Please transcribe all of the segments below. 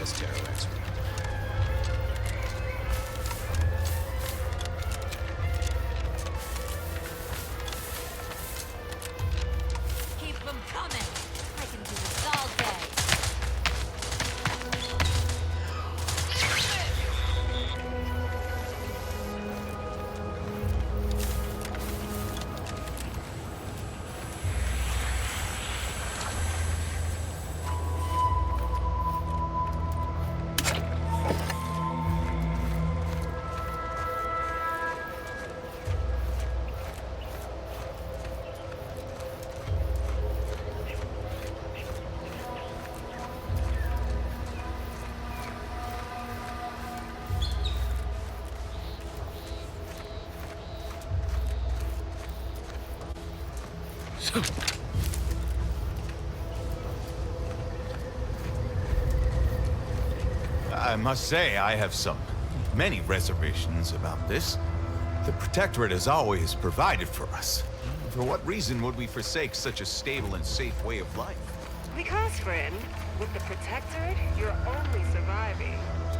this terror expert. Keep them coming. I can do this all day. I must say, I have many reservations about this. The Protectorate has always provided for us. For what reason would we forsake such a stable and safe way of life? Because, friend, with the Protectorate, you're only surviving.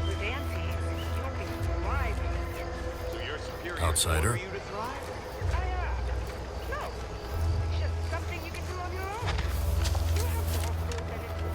With Antes, you'll be thriving. So your superior Outsider? order you to thrive? No. It's just something you can do on your own. You have to prove that it's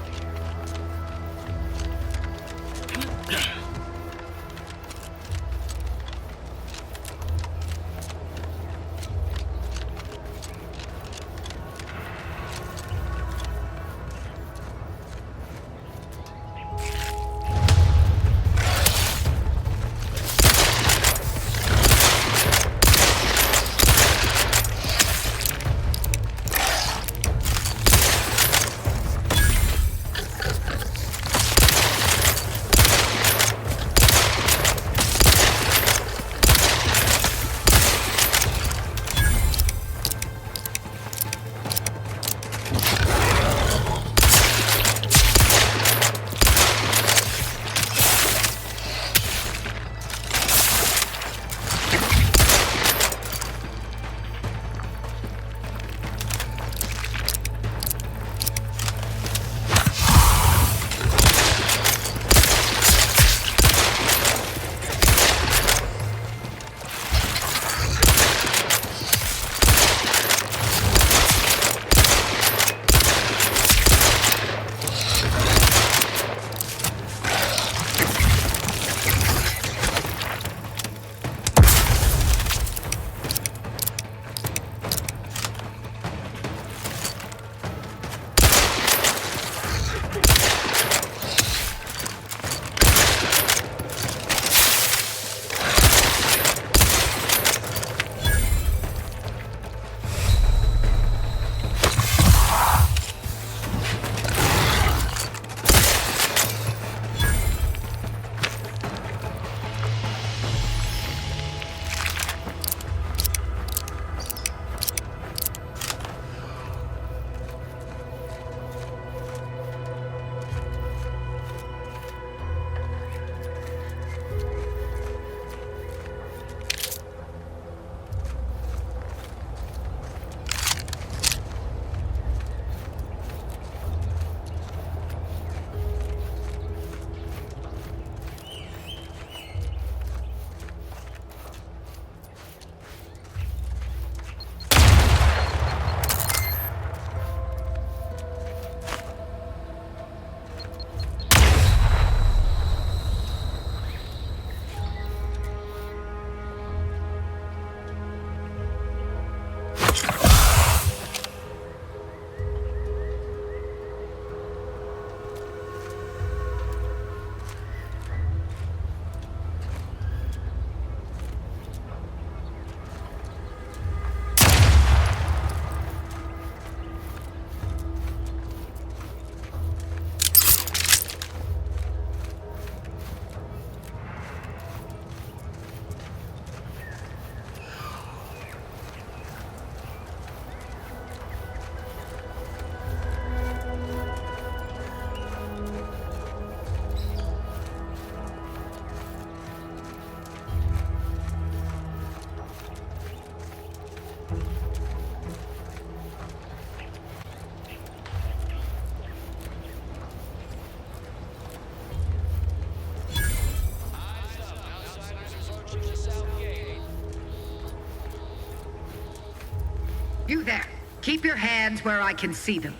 You there. Keep your hands where I can see them.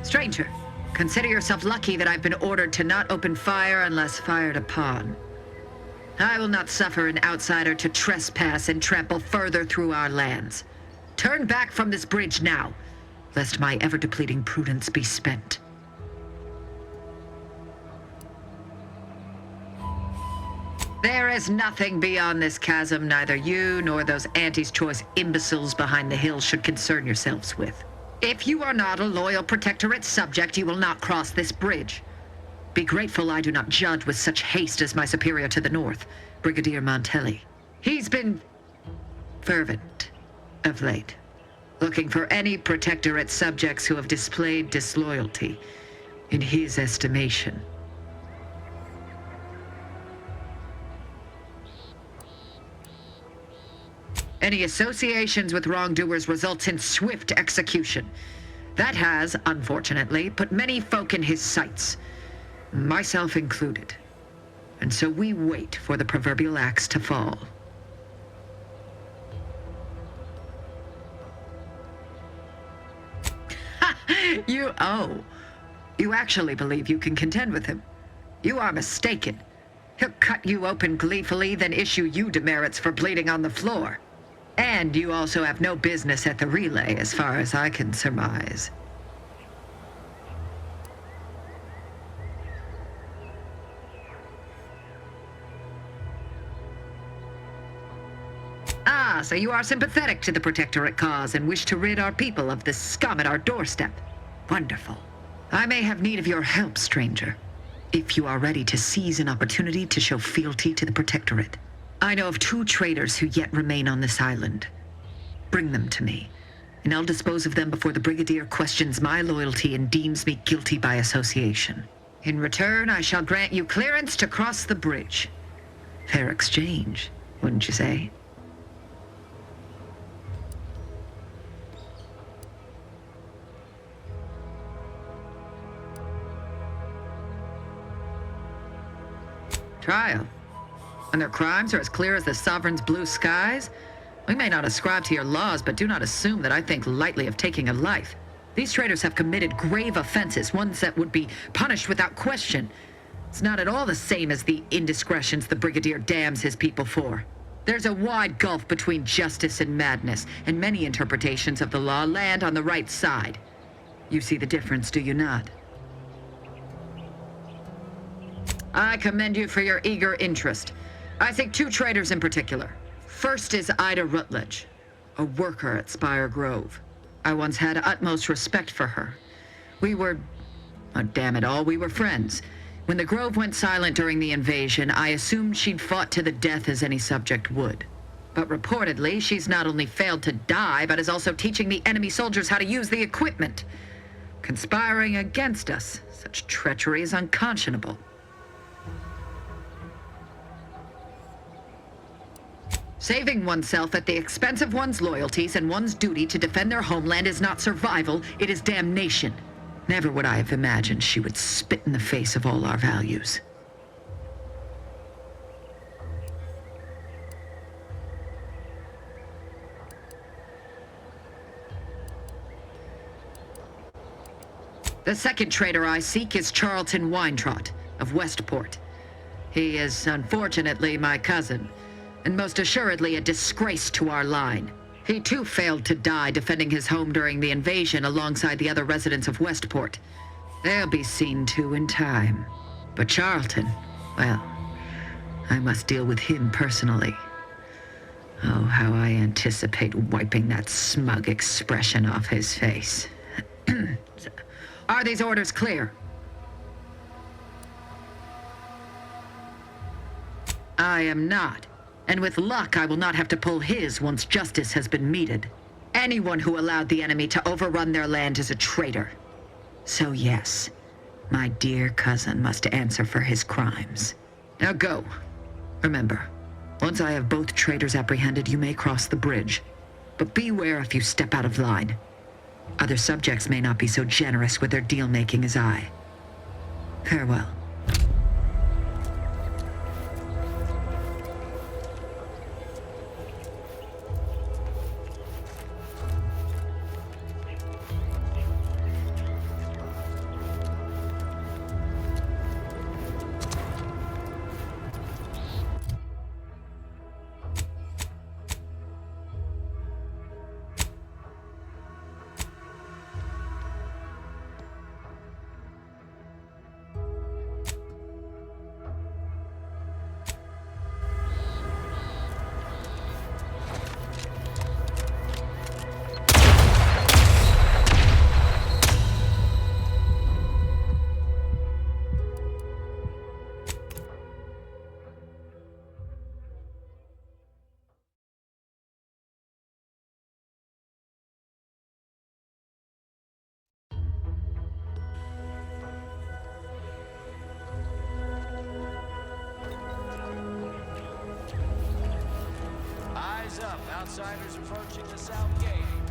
Stranger, consider yourself lucky that I've been ordered to not open fire unless fired upon. I will not suffer an outsider to trespass and trample further through our lands. Turn back from this bridge now, lest my ever-depleting prudence be spent. There is nothing beyond this chasm neither you nor those Auntie's Choice imbeciles behind the hill should concern yourselves with. If you are not a loyal Protectorate subject, you will not cross this bridge. Be grateful I do not judge with such haste as my superior to the north, Brigadier Montelli. He's been fervent of late, looking for any Protectorate subjects who have displayed disloyalty in his estimation. Any associations with wrongdoers results in swift execution. That has, unfortunately, put many folk in his sights, myself included. And so we wait for the proverbial axe to fall. You actually believe you can contend with him. You are mistaken. He'll cut you open gleefully, then issue you demerits for bleeding on the floor. And you also have no business at the relay, as far as I can surmise. Ah, so you are sympathetic to the Protectorate cause and wish to rid our people of this scum at our doorstep. Wonderful. I may have need of your help, stranger, if you are ready to seize an opportunity to show fealty to the Protectorate. I know of 2 traitors who yet remain on this island. Bring them to me, and I'll dispose of them before the Brigadier questions my loyalty and deems me guilty by association. In return, I shall grant you clearance to cross the bridge. Fair exchange, wouldn't you say? Trial. And their crimes are as clear as the Sovereign's blue skies? We may not ascribe to your laws, but do not assume that I think lightly of taking a life. These traitors have committed grave offenses, ones that would be punished without question. It's not at all the same as the indiscretions the Brigadier damns his people for. There's a wide gulf between justice and madness, and many interpretations of the law land on the right side. You see the difference, do you not? I commend you for your eager interest. I think 2 traitors in particular. First is Ida Rutledge, a worker at Spire Grove. I once had utmost respect for her. We were, oh, damn it all, we were friends. When the Grove went silent during the invasion, I assumed she'd fought to the death as any subject would. But reportedly, she's not only failed to die, but is also teaching the enemy soldiers how to use the equipment. Conspiring against us. Such treachery is unconscionable. Saving oneself at the expense of one's loyalties and one's duty to defend their homeland is not survival, it is damnation. Never would I have imagined she would spit in the face of all our values. The second traitor I seek is Charlton Weintraut of Westport. He is, unfortunately, my cousin, and most assuredly a disgrace to our line. He too failed to die defending his home during the invasion alongside the other residents of Westport. They'll be seen to in time. But Charlton, well, I must deal with him personally. Oh, how I anticipate wiping that smug expression off his face. Are these orders clear? I am not. And with luck, I will not have to pull his once justice has been meted. Anyone who allowed the enemy to overrun their land is a traitor. So yes, my dear cousin must answer for his crimes. Now go. Remember, once I have both traitors apprehended, you may cross the bridge. But beware if you step out of line. Other subjects may not be so generous with their deal-making as I. Farewell. Outsiders approaching the south gate.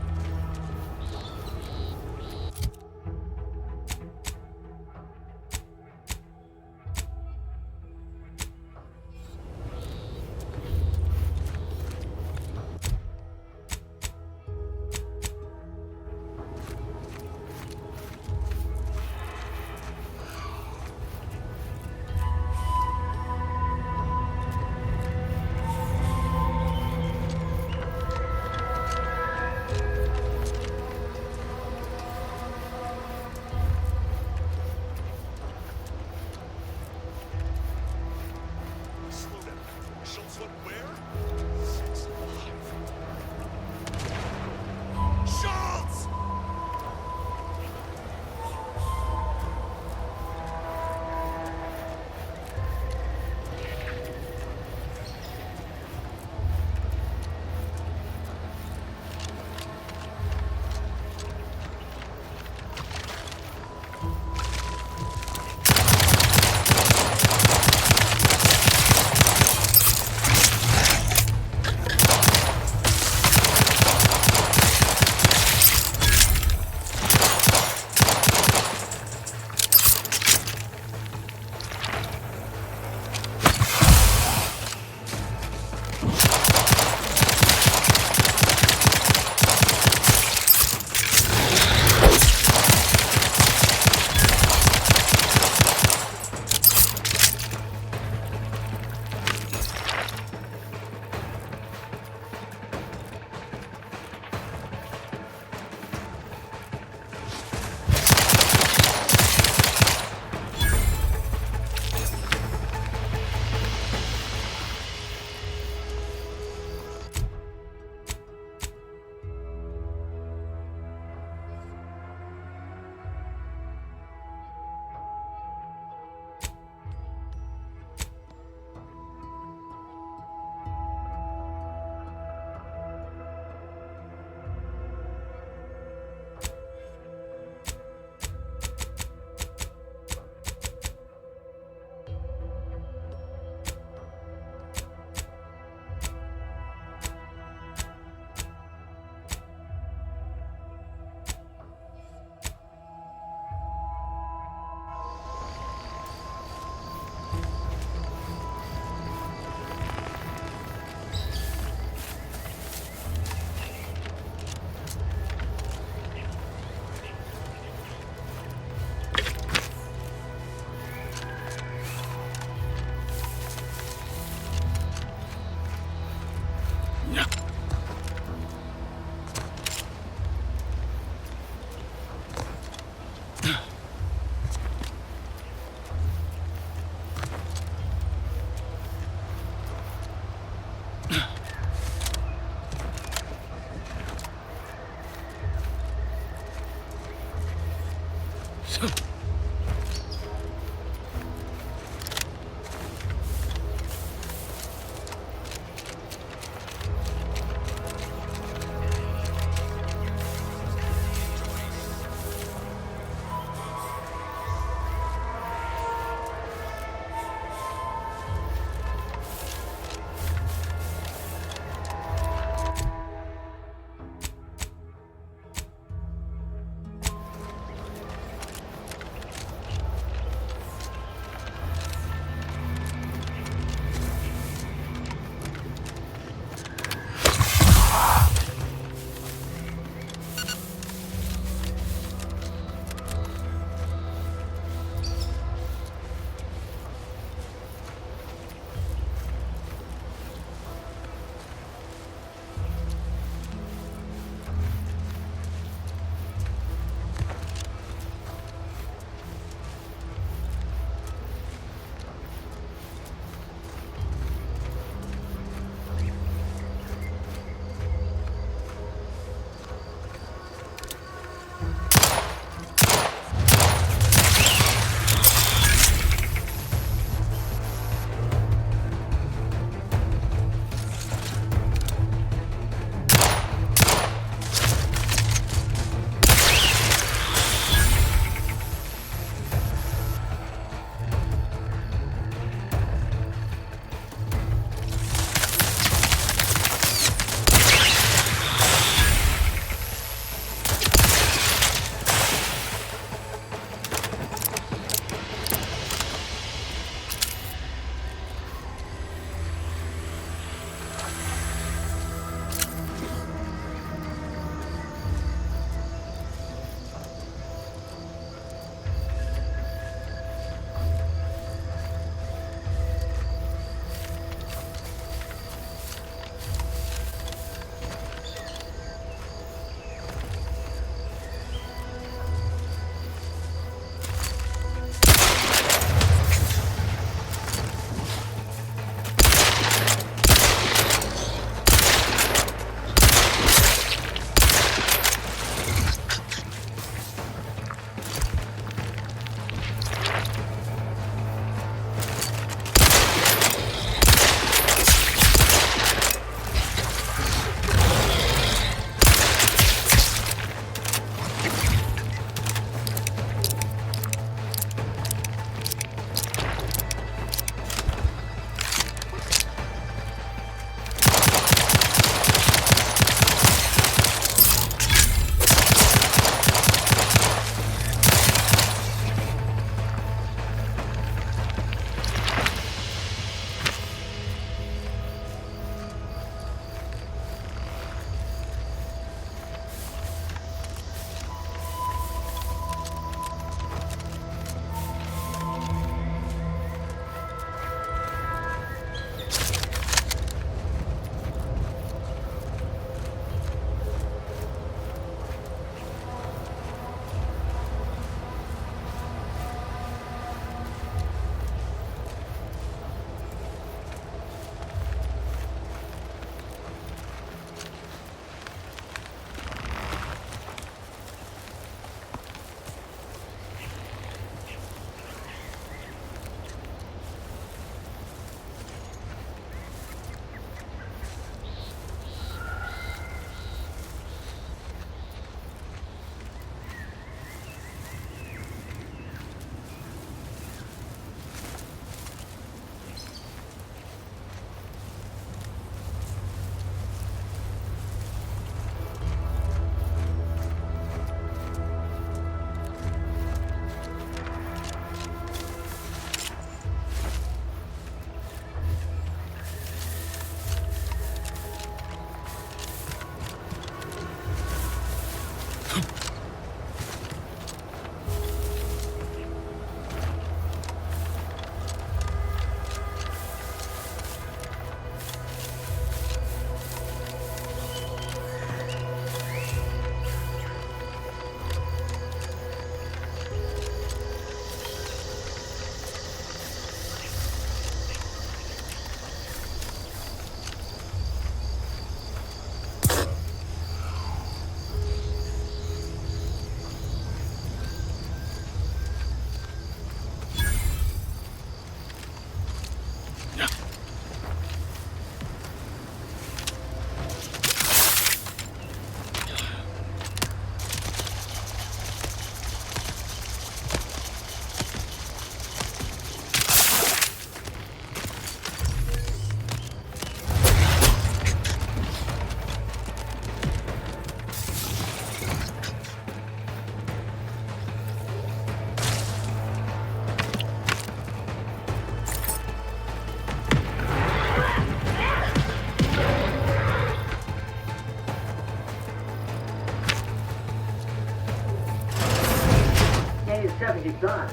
having his son.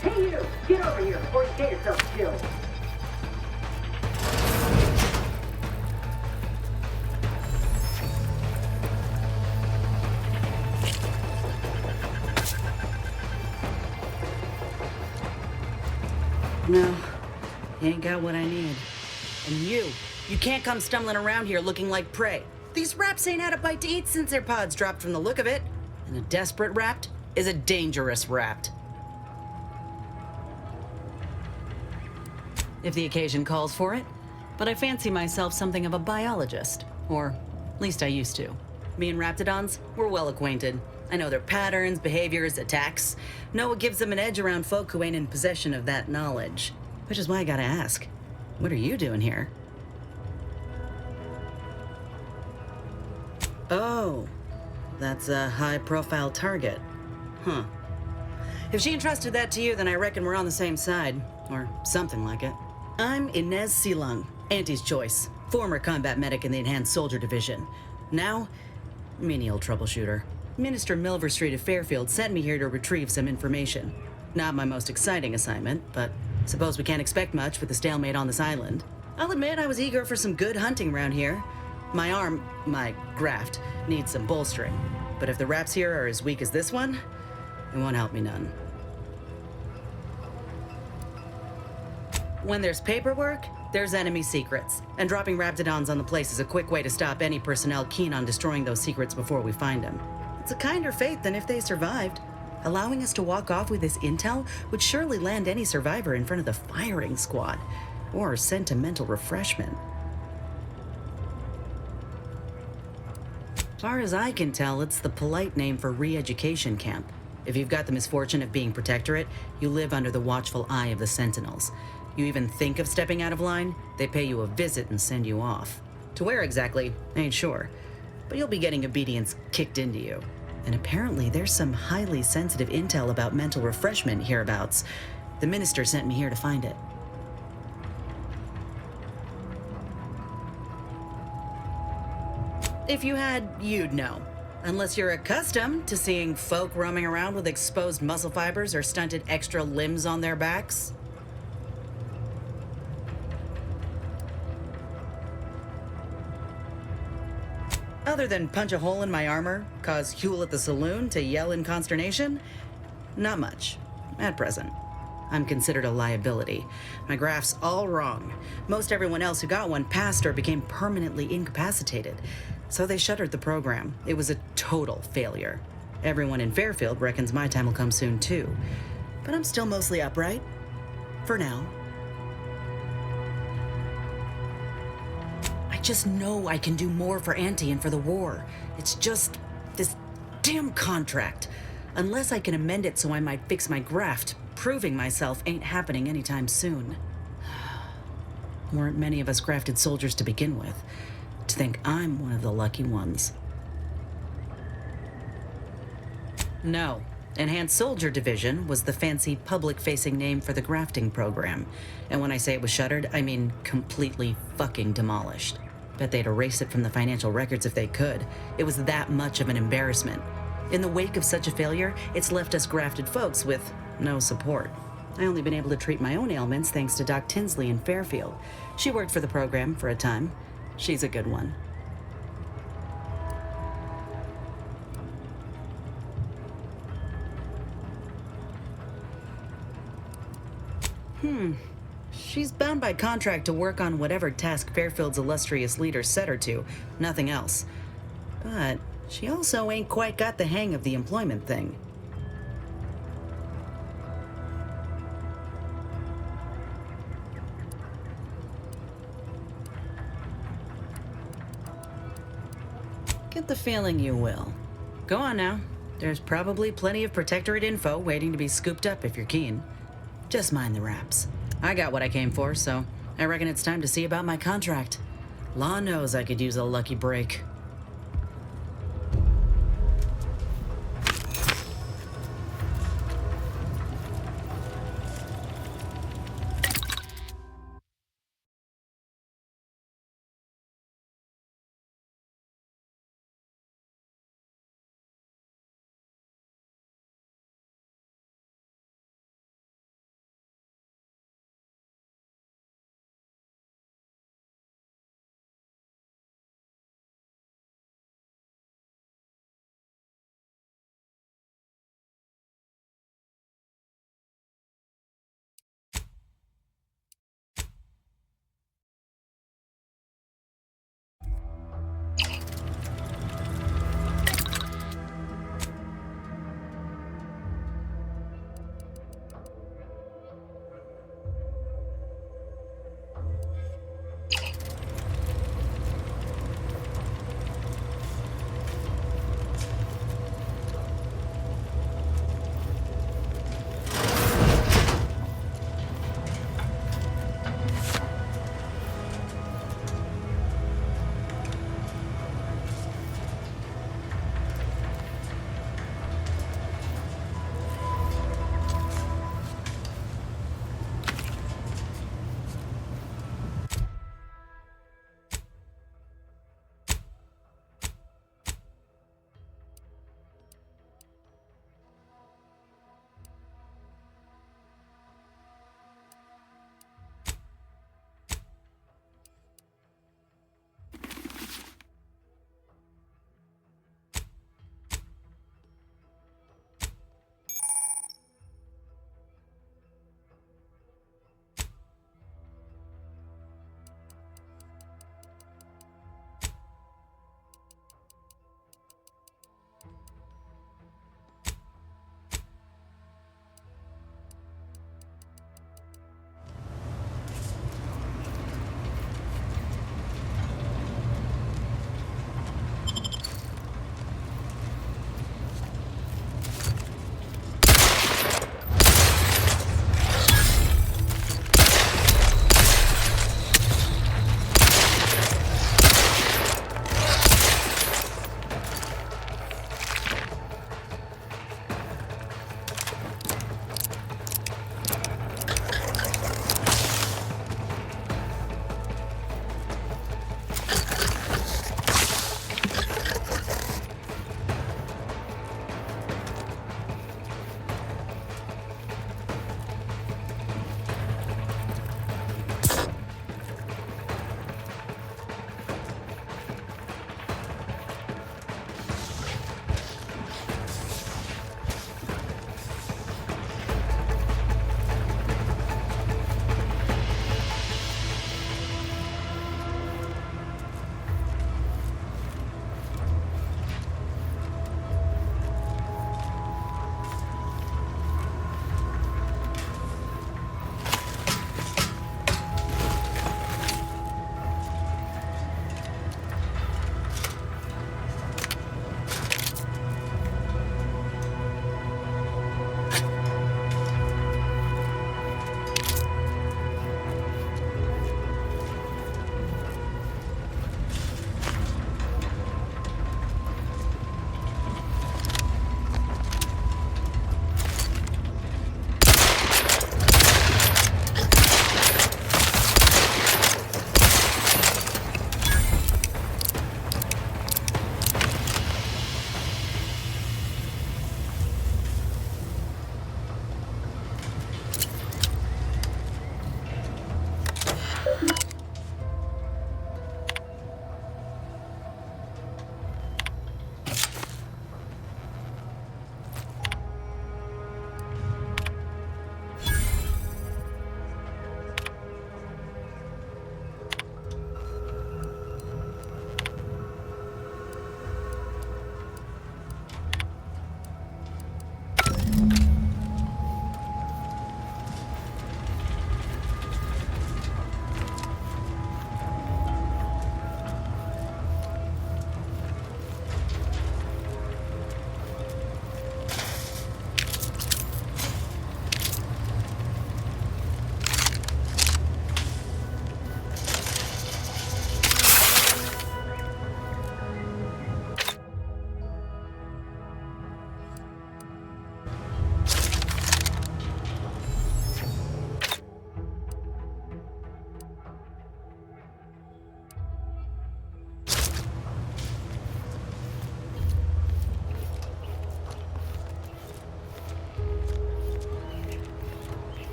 Hey you! Get over here before you get yourself killed! No, you ain't got what I need. And you can't come stumbling around here looking like prey. These raps ain't had a bite to eat since their pods dropped from the look of it. And a desperate rapt is a dangerous rapt. If the occasion calls for it. But I fancy myself something of a biologist. Or, at least I used to. Me and raptidons, we're well acquainted. I know their patterns, behaviors, attacks. Know what gives them an edge around folk who ain't in possession of that knowledge. Which is why I gotta ask, what are you doing here? Oh, that's a high-profile target. Huh. If she entrusted that to you, then I reckon we're on the same side. Or something like it. I'm Inez Silung, Auntie's choice. Former combat medic in the Enhanced Soldier Division. Now, menial troubleshooter. Minister Milverstreet of Fairfield sent me here to retrieve some information. Not my most exciting assignment, but suppose we can't expect much with the stalemate on this island. I'll admit I was eager for some good hunting around here. My graft, needs some bolstering. But if the raps here are as weak as this one, it won't help me none. When there's paperwork, there's enemy secrets. And dropping raptidons on the place is a quick way to stop any personnel keen on destroying those secrets before we find them. It's a kinder fate than if they survived. Allowing us to walk off with this intel would surely land any survivor in front of the firing squad. Or sentimental refreshment. Far as I can tell, it's the polite name for re-education camp. If you've got the misfortune of being protectorate, you live under the watchful eye of the Sentinels. You even think of stepping out of line, they pay you a visit and send you off. To where exactly, ain't sure. But you'll be getting obedience kicked into you. And apparently there's some highly sensitive intel about mental refreshment hereabouts. The minister sent me here to find it. If you had, you'd know. Unless you're accustomed to seeing folk roaming around with exposed muscle fibers or stunted extra limbs on their backs. Other than punch a hole in my armor, cause Huel at the saloon to yell in consternation, not much, at present. I'm considered a liability. My graph's all wrong. Most everyone else who got one passed or became permanently incapacitated. So they shuttered the program. It was a total failure. Everyone in Fairfield reckons my time will come soon too. But I'm still mostly upright. For now. I just know I can do more for Auntie and for the war. It's just this damn contract. Unless I can amend it so I might fix my graft, proving myself ain't happening anytime soon. Weren't many of us grafted soldiers to begin with. To think I'm one of the lucky ones. No. Enhanced Soldier Division was the fancy public-facing name for the grafting program. And when I say it was shuttered, I mean completely fucking demolished. Bet they'd erase it from the financial records if they could. It was that much of an embarrassment. In the wake of such a failure, it's left us grafted folks with no support. I only been able to treat my own ailments thanks to Doc Tinsley in Fairfield. She worked for the program for a time. She's a good one. She's bound by contract to work on whatever task Fairfield's illustrious leader set her to, nothing else. But she also ain't quite got the hang of the employment thing. Get the feeling you will. Go on now. There's probably plenty of Protectorate info waiting to be scooped up if you're keen. Just mind the raps. I got what I came for, so I reckon it's time to see about my contract. Law knows I could use a lucky break.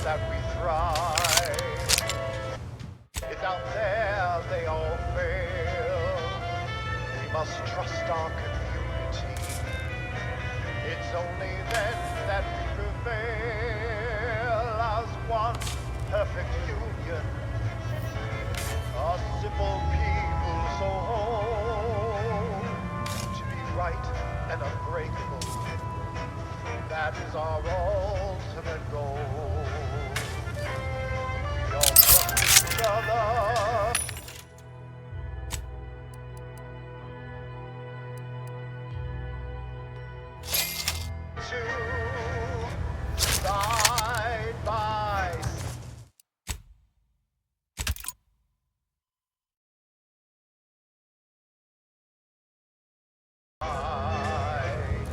that we thrive. It's out there they all fail. We must trust our community. It's only then that we prevail as one perfect union. A simple people so whole, to be right and unbreakable. That is our ultimate goal. We all trust each other. Side by side.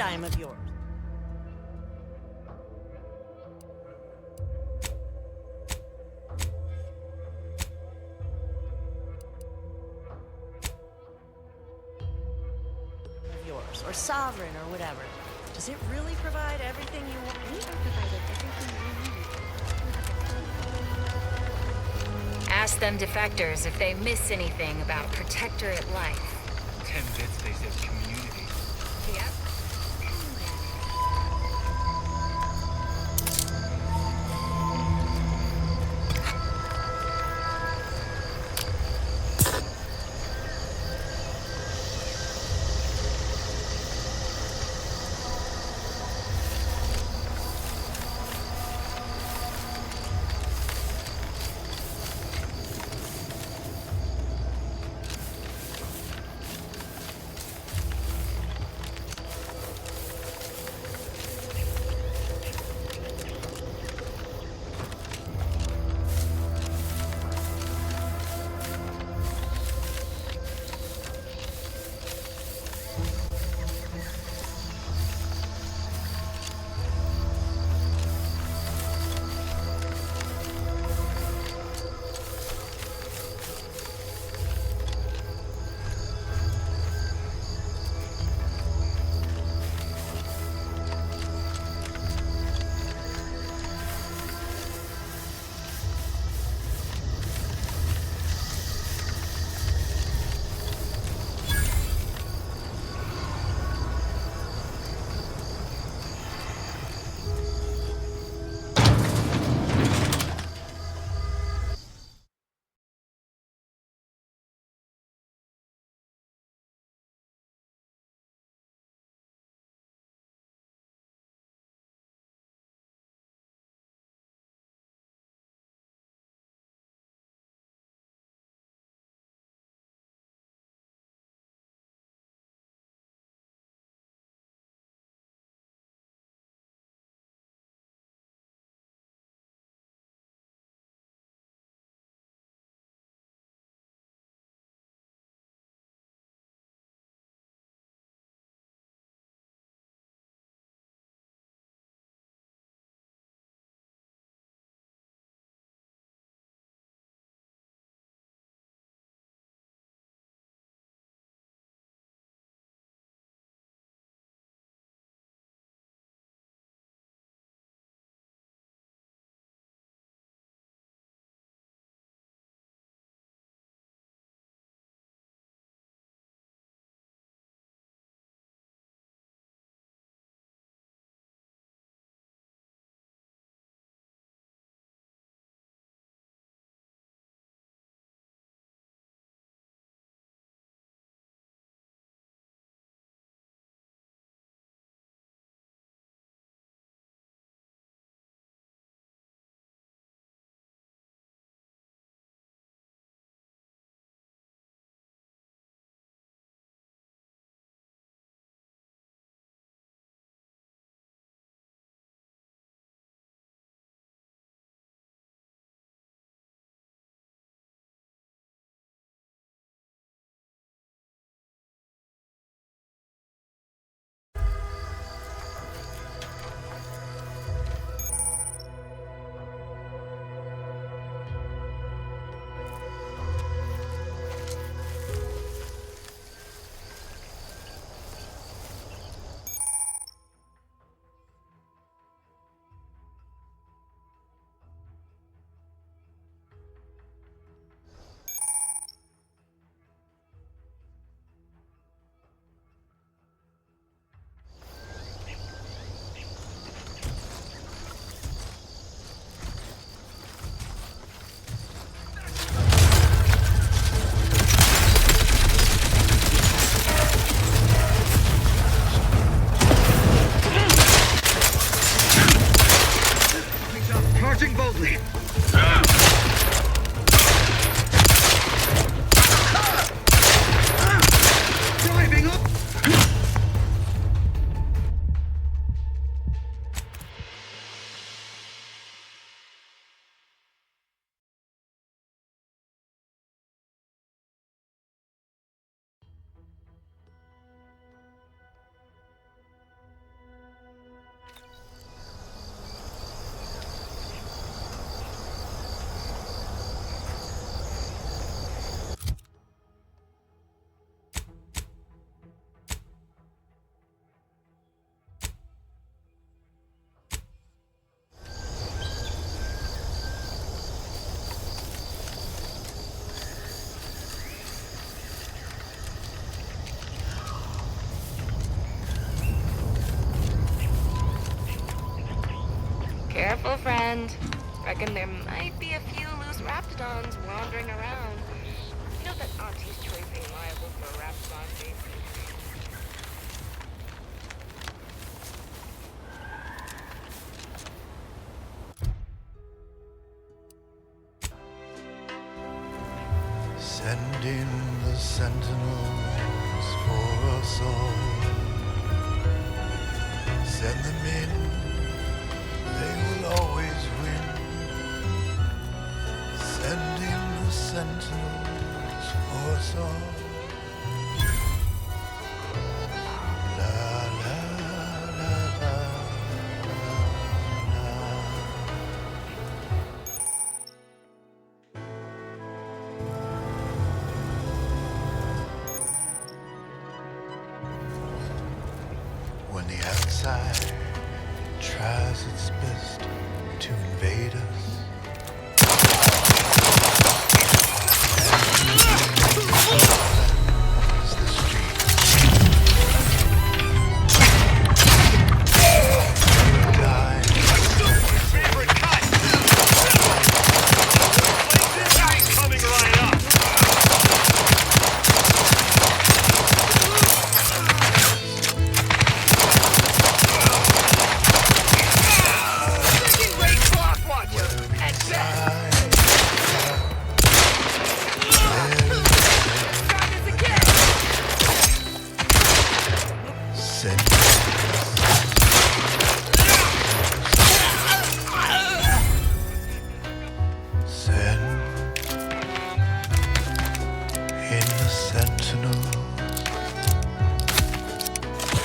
dime of yours. Of yours, or sovereign, or whatever. Does it really provide everything you want? We are provided everything we need. Ask them defectors if they miss anything about Protectorate life. 10 bits, they said community. Yep. Careful, friend. Reckon there might be a few loose raptidons wandering around. You know that Auntie's choice ain't liable for a raptidon case. Send in the sentinels for us all. Send them in, they will always win. Send in the sentinels for us all. La la la la la la. When the outside tries its best to invade us, cleanse the streets. Paradise. Favorite cut! Coming right up! Second-rate clock watcher! At best! Try this again! Send in the sentinels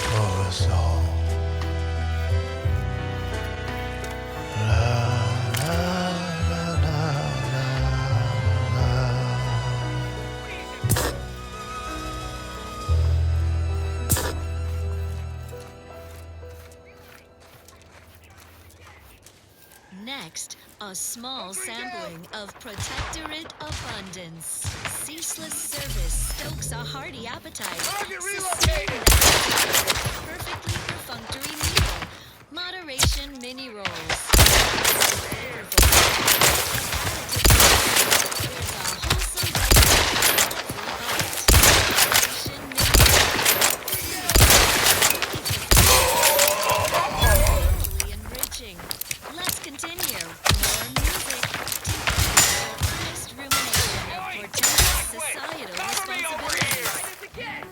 for us all. La la la la la la. Next, a small sampling of Protectorate Abundance. Ceaseless service stokes a hearty appetite. Target Sustain relocated! that perfectly perfunctory meal. Moderation mini rolls. Flavorful. There's a wholesome bite. Moderation mini rolls. Totally enriching. Let's continue. More music. Honest rumination of portentous societal Cover me over here! responsibilities. Again!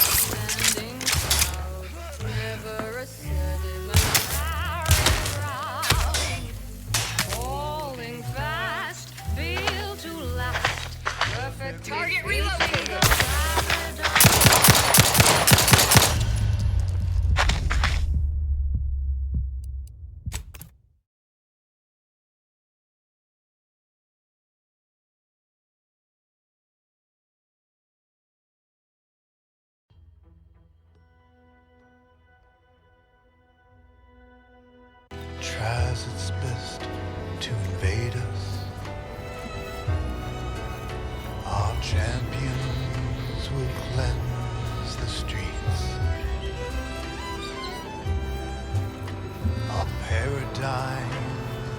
Standing proud, never a sediment. Falling fast, built to last. Perfect target relocated. Tries its best to invade us. Our champions will cleanse the streets. Our paradigm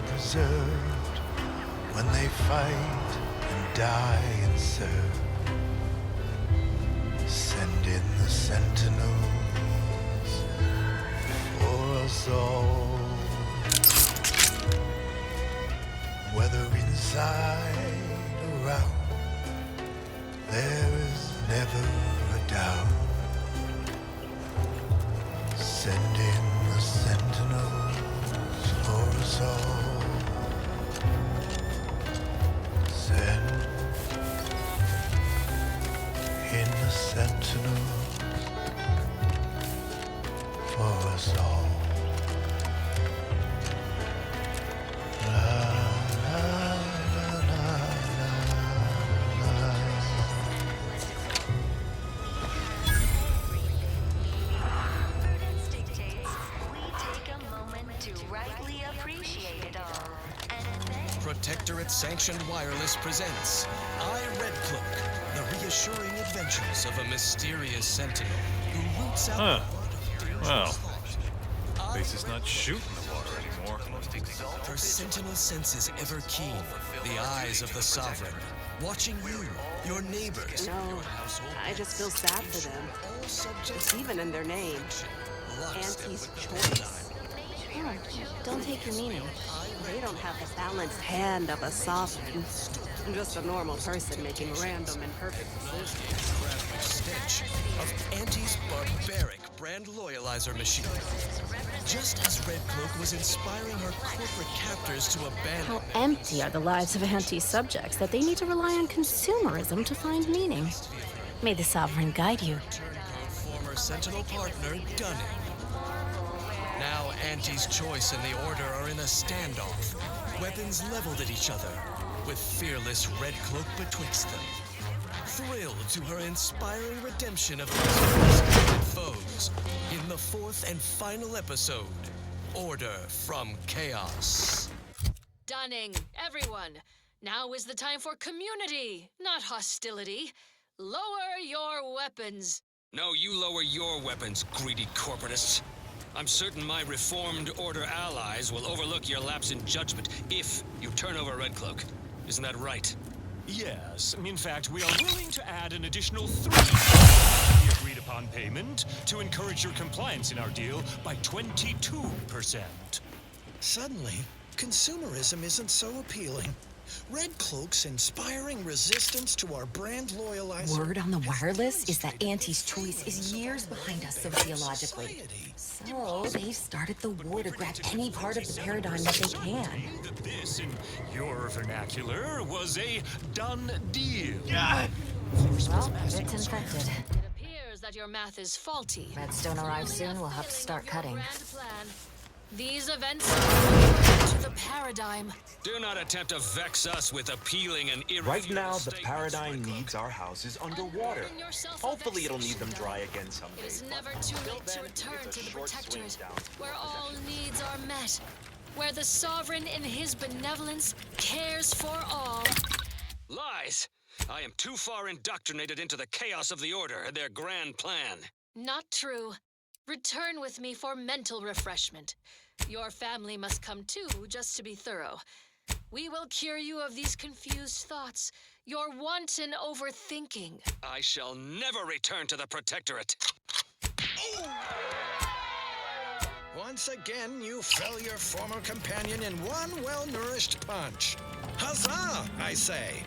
preserved when they fight and die and serve. Send in the sentinels for us all. Whether inside or out, there is never a doubt. Send in the sentinels for us all. Send in the sentinels for us all. La la la la la la. Protectorate-sanctioned wireless presents I, Red Cloak, the reassuring adventures of a mysterious sentinel who roots out the blood of Well, at least it's not shooting the water anymore. her sentinel senses ever keen, the eyes of the sovereign, watching you, your neighbors, No, your household. I just feel sad for them. All subjects It's even in their name. lust Auntie's and choice. Don't take your meaning. They don't have the balanced hand of a sovereign. I'm just a normal person making random and perfect decisions. stench of Auntie's barbaric brand loyalizer machine. Just as Red Cloak was inspiring her corporate captors to abandon How empty are the lives of Auntie's subjects that they need to rely on consumerism to find meaning. May the Sovereign guide you. former Sentinel partner, Dunning. Now Auntie's choice and the Order are in a standoff, weapons leveled at each other, with fearless Red Cloak betwixt them. Thrilled to her inspiring redemption of these first foes in the fourth and final episode, Order from Chaos. Dunning, everyone. Now is the time for community, not hostility. Lower your weapons. No, you lower your weapons, greedy corporatists. I'm certain my reformed Order allies will overlook your lapse in judgment if you turn over Red Cloak. Isn't that right? Yes, in fact, we are willing to add an additional 3 the agreed upon payment to encourage your compliance in our deal by 22%. Suddenly, consumerism isn't so appealing. Red Cloak's inspiring resistance to our brand loyalizer. Word on the wireless is that Auntie's choice is years behind us sociologically. So they've started the war to grab any part of the paradigm that they can. That this, in your vernacular, was a done deal. Well, it's infected. It appears that your math is faulty. Redstone arrives soon, we'll have to start cutting. Grand plan. These events are to the paradigm. Do not attempt to vex us with appealing and irrefutable Right now, the statements, paradigm Red Cloak. needs our houses underwater. Unburden yourself of Hopefully it'll need them vexation. dry again someday. It is but never too until late to then, return it's a to the short swing Protectorate, down to where all possession. needs are met, where the Sovereign in his benevolence cares for all. Lies! I am too far indoctrinated into the chaos of the Order and their grand plan. Not true. Return with me for mental refreshment. Your family must come too, just to be thorough. We will cure you of these confused thoughts, your wanton overthinking. I shall never return to the Protectorate. Once again, you fell your former companion in one well-nourished punch. Huzzah, I say.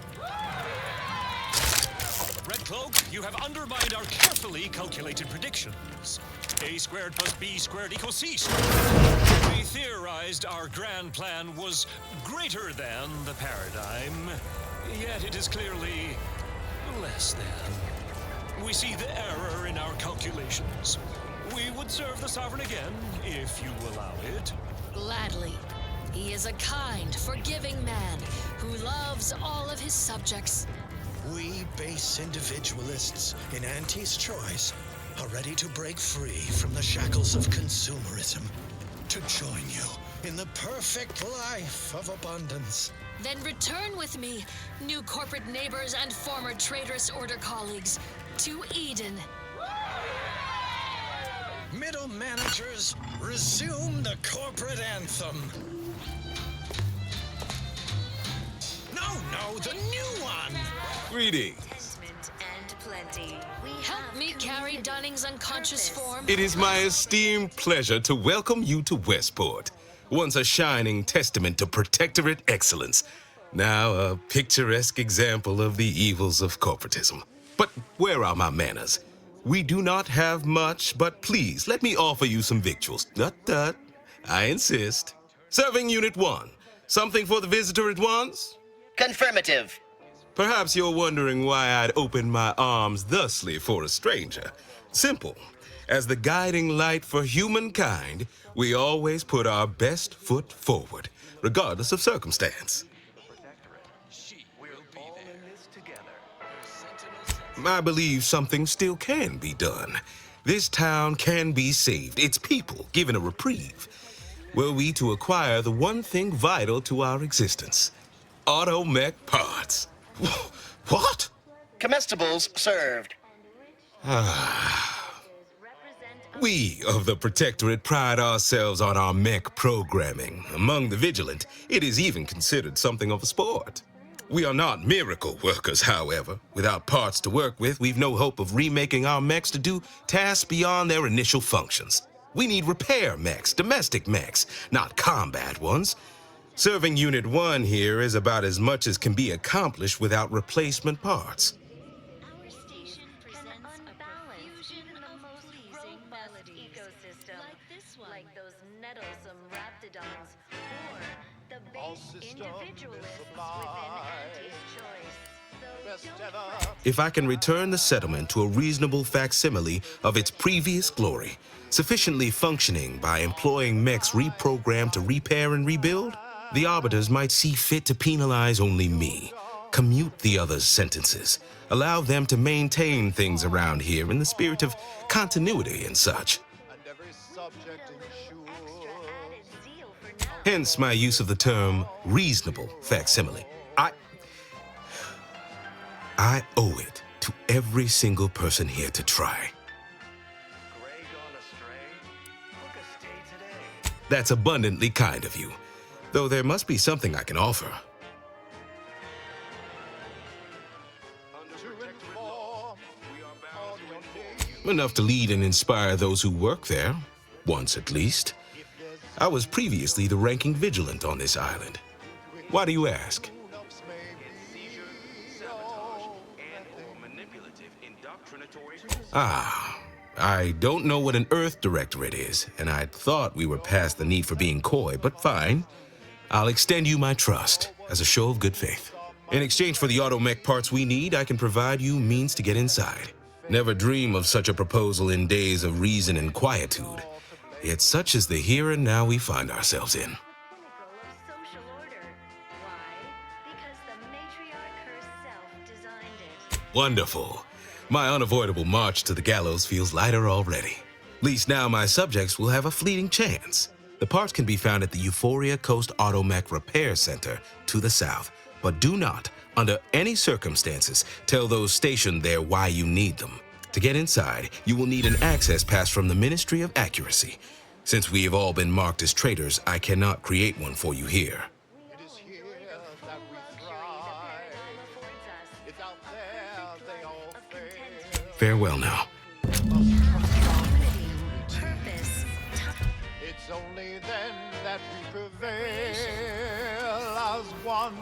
Red Cloak, you have undermined our carefully calculated predictions. A squared plus B squared equals C squared. We theorized our grand plan was greater than the paradigm, yet it is clearly less than. We see the error in our calculations. We would serve the Sovereign again, if you allow it. Gladly. He is a kind, forgiving man who loves all of his subjects. We base individualists in Auntie's choice are ready to break free from the shackles of consumerism to join you in the perfect life of abundance. Then return with me, new corporate neighbors and former traitorous Order colleagues, to Eden. Middle managers, resume the corporate anthem. No, the new one! Greetings. And plenty. Help me carry Dunning's unconscious form. It is my esteemed pleasure to welcome you to Westport, once a shining testament to Protectorate excellence, now a picturesque example of the evils of corporatism. But where are my manners? We do not have much, but please let me offer you some victuals. Tut. I insist. Serving Unit 1. Something for the visitor at once? Confirmative. Perhaps you're wondering why I'd open my arms thusly for a stranger. Simple. As the guiding light for humankind, we always put our best foot forward, regardless of circumstance. I believe something still can be done. This town can be saved, its people given a reprieve. Were we to acquire the one thing vital to our existence, AutoMech parts. What? Comestibles served. We of the Protectorate pride ourselves on our mech programming. Among the vigilant, it is even considered something of a sport. We are not miracle workers, however. Without parts to work with, we've no hope of remaking our mechs to do tasks beyond their initial functions. We need repair mechs, domestic mechs, not combat ones. Serving Unit 1 here is about as much as can be accomplished without replacement parts. Our station presents a profusion of pleasing melodies ecosystem, like this one, like those nettlesome raptidons, or the base individualists within Auntie's choice. So If I can return the settlement to a reasonable facsimile of its previous glory, sufficiently functioning by employing mechs reprogrammed to repair and rebuild, the Arbiters might see fit to penalize only me, commute the others' sentences, allow them to maintain things around here in the spirit of continuity and such. Hence my use of the term reasonable facsimile. I owe it to every single person here to try. That's abundantly kind of you, though there must be something I can offer. Enough to lead and inspire those who work there, once at least. I was previously the ranking vigilant on this island. Why do you ask? I don't know what an Earth Directorate is, and I thought we were past the need for being coy, but fine. I'll extend you my trust as a show of good faith. In exchange for the automech parts we need, I can provide you means to get inside. Never dream of such a proposal in days of reason and quietude. Yet such is the here and now we find ourselves in. social order. Why? Because the matriarch herself designed it. Wonderful. My unavoidable march to the gallows feels lighter already. At least now my subjects will have a fleeting chance. The parts can be found at the Euphoria Coast Automech Repair Center to the south, but do not, under any circumstances, tell those stationed there why you need them. To get inside, you will need an access pass from the Ministry of Accuracy. Since we have all been marked as traitors, I cannot create one for you here. Farewell now. Purpose. It's only then that we prevail as one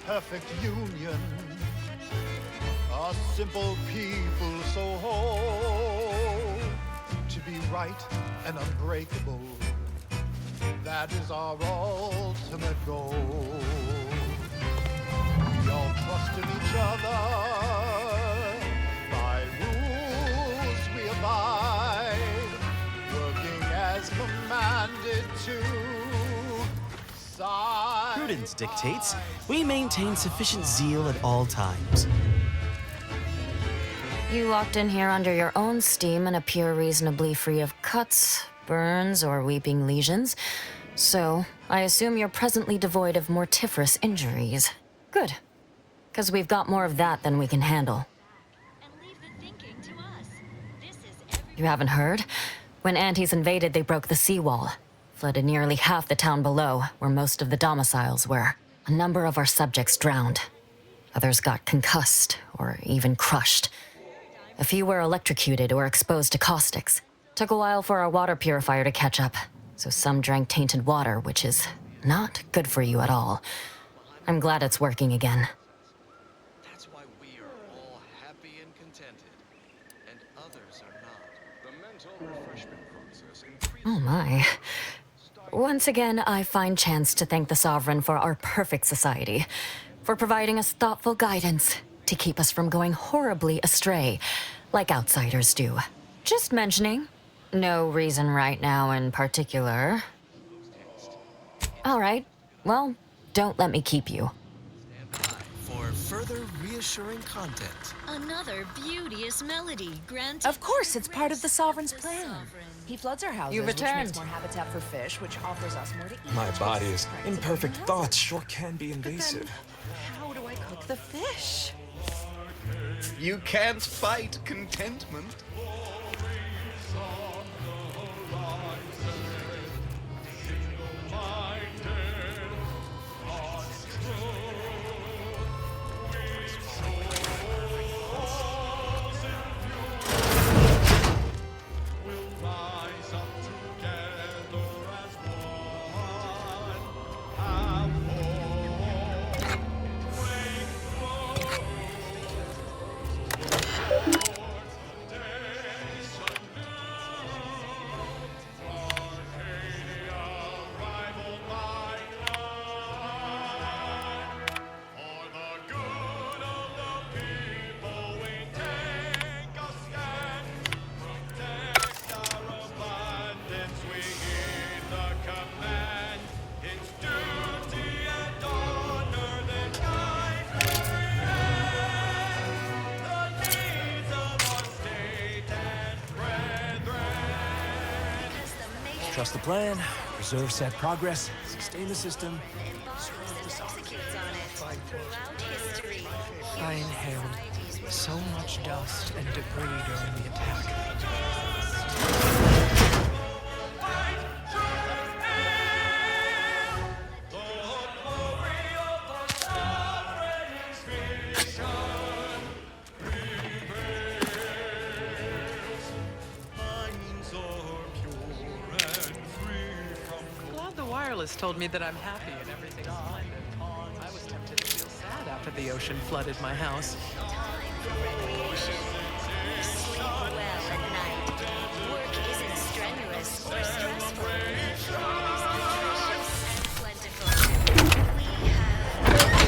perfect union. A simple people so whole, to be right and unbreakable. That is our ultimate goal. We all trust in each other. By rules we abide, working as commanded to. Prudence dictates we maintain sufficient zeal at all times. You walked in here under your own steam and appear reasonably free of cuts, burns, or weeping lesions. So, I assume you're presently devoid of mortiferous injuries. Good. Because we've got more of that than we can handle. You haven't heard? When Antes invaded, they broke the seawall. Flooded nearly half the town below, where most of the domiciles were. A number of our subjects drowned. Others got concussed, or even crushed. A few were electrocuted or exposed to caustics. Took a while for our water purifier to catch up, so some drank tainted water, which is not good for you at all. I'm glad it's working again. That's why we are all happy and contented, and others are not. The mental refreshment process Oh my. Once again, I find chance to thank the Sovereign for our perfect society, for providing us thoughtful guidance to keep us from going horribly astray, like outsiders do. Just mentioning. No reason right now in particular. All right. Well, don't let me keep you. for further reassuring content. Another beauteous melody, granted. Of course, it's part of the Sovereign's plan. He floods our houses, You which returned. makes more habitat for fish, which offers us more to eat. My body's imperfect thoughts sure can be invasive. the fish. You can't fight contentment. Trust the plan, preserve set progress, sustain the system. I inhaled so much dust and debris during the attack. Glad the wireless told me that I'm happy and everything's splendid. I was tempted to feel sad after the ocean flooded my house. Sleep well at night. Work isn't strenuous or stressful. Food is nutritious and plentiful. We have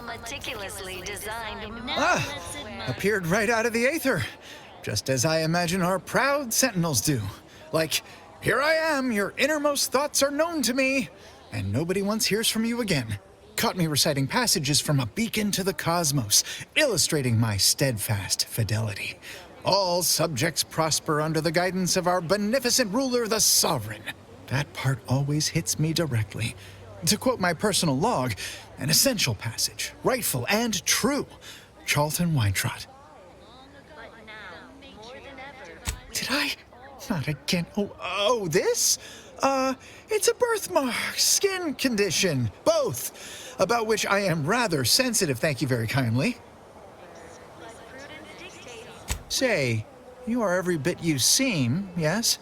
meticulously designed. Appeared right out of the aether, just as I imagine our proud sentinels do. Like, here I am, your innermost thoughts are known to me, and nobody once hears from you again. Caught me reciting passages from a beacon to the cosmos, illustrating my steadfast fidelity. All subjects prosper under the guidance of our beneficent ruler, the Sovereign. That part always hits me directly. To quote my personal log, an essential passage, rightful and true. Charlton Weintrot. Did I? Not again. Oh, this? It's a birthmark, skin condition, both, about which I am rather sensitive, thank you very kindly. Say, you are every bit you seem, yes?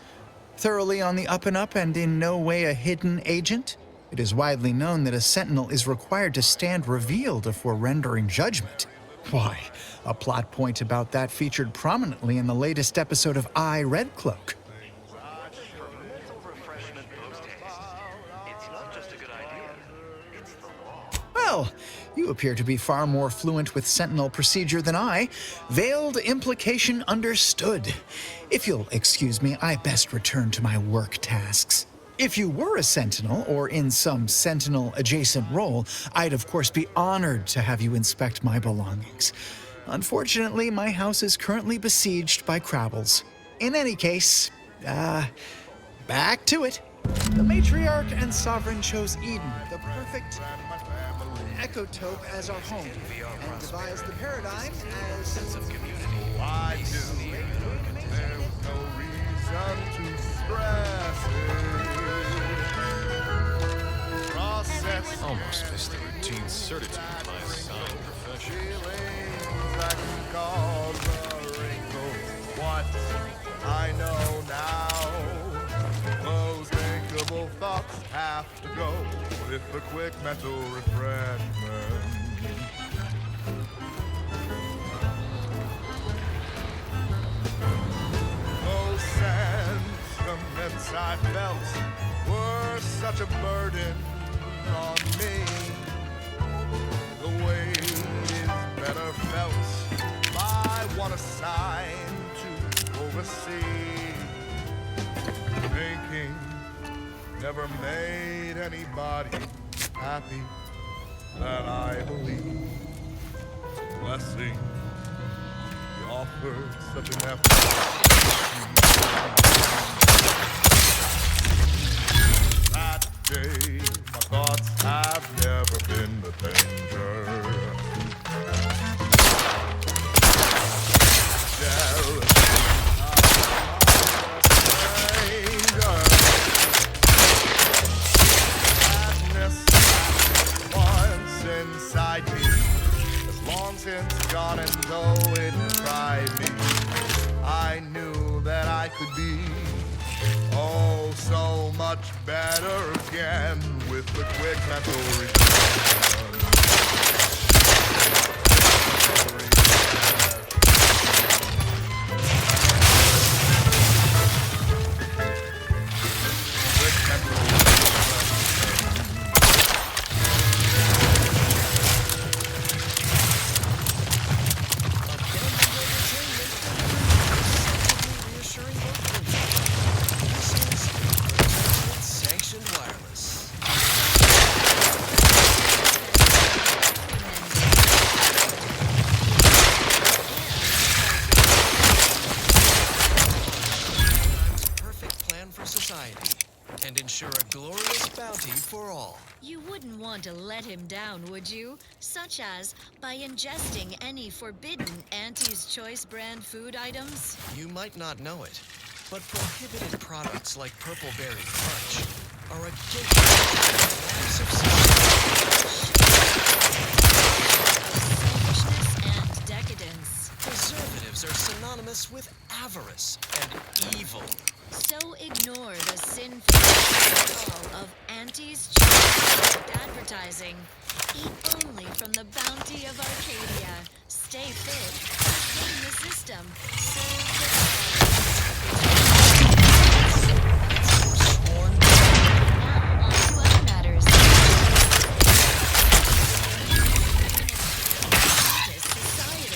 Thoroughly on the up and up and in no way a hidden agent? It is widely known that a sentinel is required to stand revealed before rendering judgment. Why, a plot point about that featured prominently in the latest episode of I, Red Cloak. Well, you appear to be far more fluent with sentinel procedure than I. Veiled implication understood. If you'll excuse me, I best return to my work tasks. If you were a sentinel, or in some sentinel-adjacent role, I'd of course be honored to have you inspect my belongings. Unfortunately, my house is currently besieged by Crabbles. In any case, back to it. The matriarch and sovereign chose Eden, the perfect ecotope, as our home, and devised the paradigm as sense of community. I do. There's no reason to stress it. success. Almost missed the routine certitude of my assigned profession. Feelings that can cause a wrinkle. What I know now, those thinkable thoughts have to go with a quick mental refreshment. Those sentiments I felt were such a burden on me. The weight is better felt by one assigned to oversee. Thinking never made anybody happy, that I believe. Blessing, you offered such an effort. That day, my thoughts have never been the danger. Jealous, stranger. Sadness once inside me, as long since gone, and though it tried me, I knew that I could be oh, so much better again with the quick mental return. Sanctioned wireless. Perfect plan for society and ensure a glorious bounty for all. You wouldn't want to let him down, would you? Such as by ingesting any forbidden Auntie's Choice brand food items? You might not know it, but prohibited products like Purple Berry Crunch are a gateway to lives of Selfishness and decadence. Preservatives are synonymous with avarice and evil. So ignore the sinful call of Auntie's Choice advertising. Eat only from the bounty of Arcadia. Stay fit. Clean the system. Serve the now on to other matters. Societal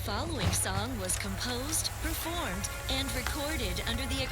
following song was composed, performed, and recorded under the